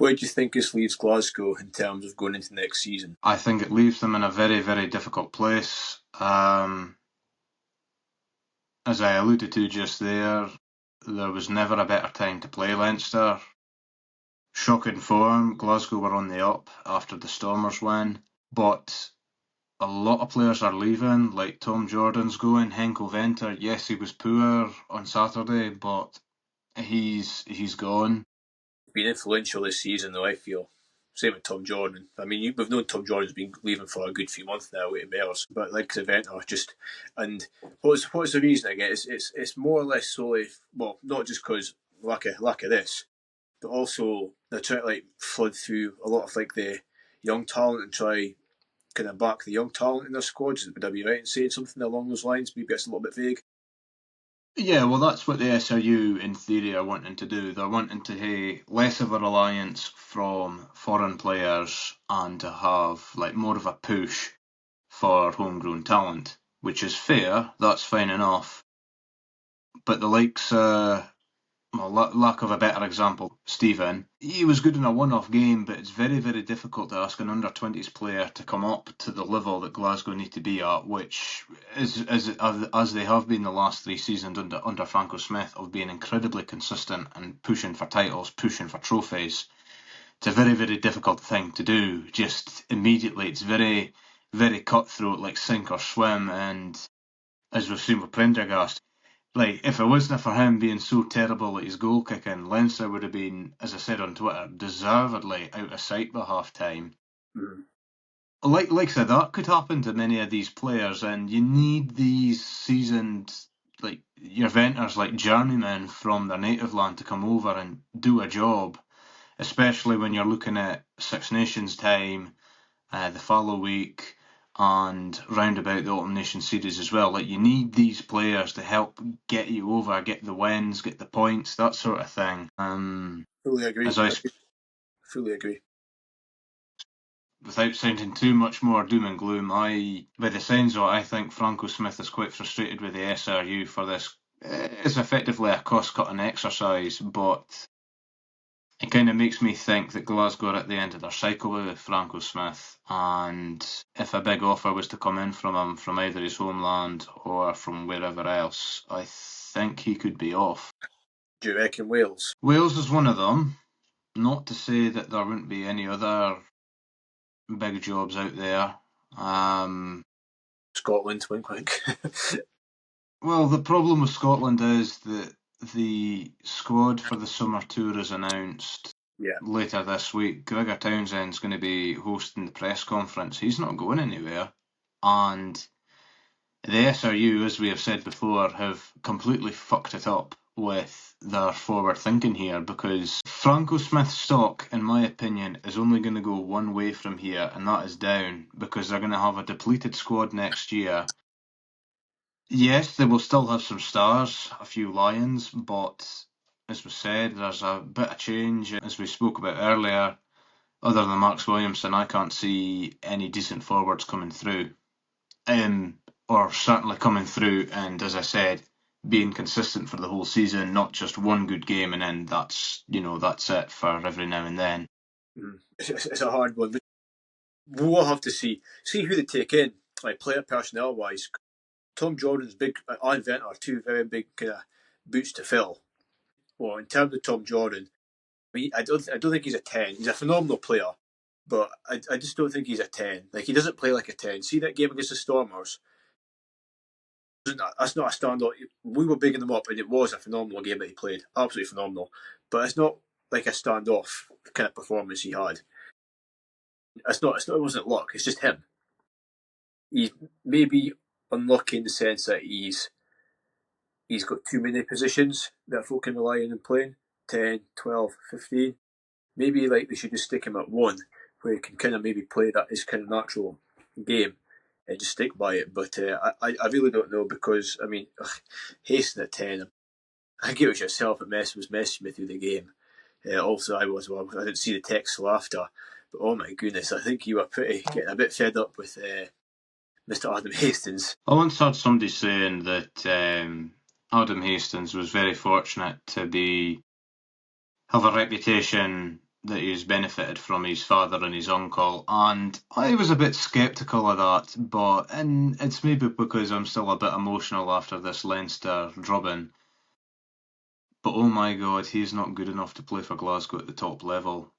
Where do you think this leaves Glasgow in terms of going into next season? I think it leaves them in a very, very difficult place. As I alluded to just there was never a better time to play Leinster. Shocking form. Glasgow were on the up after the Stormers win, but a lot of players are leaving, like Tom Jordan's going, Henkel Venter. Yes, he was poor on Saturday, but he's gone. Been influential this season, though, I feel. Same with Tom Jordan. I mean, we've known Tom Jordan's been leaving for a good few months now with Bears, but like Venter, just and what's the reason? I guess it's more or less solely, well, not just because lack of this, but also they're trying to like flood through a lot of like the young talent and try kind of back the young talent in their squads. Would I be right in saying something along those lines? Maybe it's a little bit vague. Yeah, well, that's what the SRU, in theory, are wanting to do. They're wanting to have less of a reliance from foreign players and to have like more of a push for homegrown talent, which is fair. That's fine enough. But the likes, lack of a better example, Stephen, he was good in a one-off game, but it's very, very difficult to ask an under-20s player to come up to the level that Glasgow need to be at, which is as they have been the last 3 seasons under Franco Smith, of being incredibly consistent and pushing for titles, pushing for trophies. It's a very, very difficult thing to do just immediately. It's very, very cutthroat, like sink or swim, and as we've seen with Prendergast, like, if it wasn't for him being so terrible at his goal kicking, Leinster would have been, as I said on Twitter, deservedly out of sight by half time. Mm. Like I said, that could happen to many of these players, and you need these seasoned, like your Venters, like journeymen from their native land to come over and do a job, especially when you're looking at Six Nations time, the follow week, and round about the Autumn Nation series as well. Like, you need these players to help get you over, get the wins, get the points, that sort of thing. Fully agree. Fully agree. Without sounding too much more doom and gloom, by the sounds of it, I think Franco Smith is quite frustrated with the SRU for this. It's effectively a cost-cutting exercise, but it kind of makes me think that Glasgow are at the end of their cycle with Franco Smith, and if a big offer was to come in from him from either his homeland or from wherever else, I think he could be off. Do you reckon Wales? Wales is one of them. Not to say that there wouldn't be any other big jobs out there. Scotland, wink wink. Well, the problem with Scotland is that the squad for the summer tour is announced later this week. Gregor Townsend's going to be hosting the press conference. He's not going anywhere. And the SRU, as we have said before, have completely fucked it up with their forward thinking here, because Franco Smith's stock, in my opinion, is only going to go one way from here, and that is down, because they're going to have a depleted squad next year. Yes, they will still have some stars, a few Lions, but as we said, there's a bit of change. As we spoke about earlier, other than Mark Williamson, I can't see any decent forwards coming through. Or certainly coming through, and as I said, being consistent for the whole season, not just one good game and then that's it for every now and then. It's a hard one. We'll have to see who they take in, like player personnel wise. Tom Jordan's big and Venter are two very big kind of boots to fill. Well, in terms of Tom Jordan, I mean, I don't think he's a 10. He's a phenomenal player, but I just don't think he's a 10. Like, he doesn't play like a 10. See that game against the Stormers? That's not a standout. We were bigging them up, and it was a phenomenal game that he played. Absolutely phenomenal. But it's not like a standoff kind of performance he had. It wasn't luck. It's just him. He's maybe unlucky in the sense that he's got too many positions that folk can rely on him playing. 10, 12, 15. Maybe like they should just stick him at one, where he can kind of maybe play that his kind of natural game and just stick by it. But I really don't know, because I mean, Haston at 10. I think it was yourself that was messing me through the game. Also, I didn't see the text till after. But oh my goodness, I think you were getting a bit fed up with Mr. Adam Hastings. I once heard somebody saying that Adam Hastings was very fortunate to have a reputation that he's benefited from his father and his uncle, and I was a bit sceptical of that, and it's maybe because I'm still a bit emotional after this Leinster drubbing. But oh my God, he's not good enough to play for Glasgow at the top level.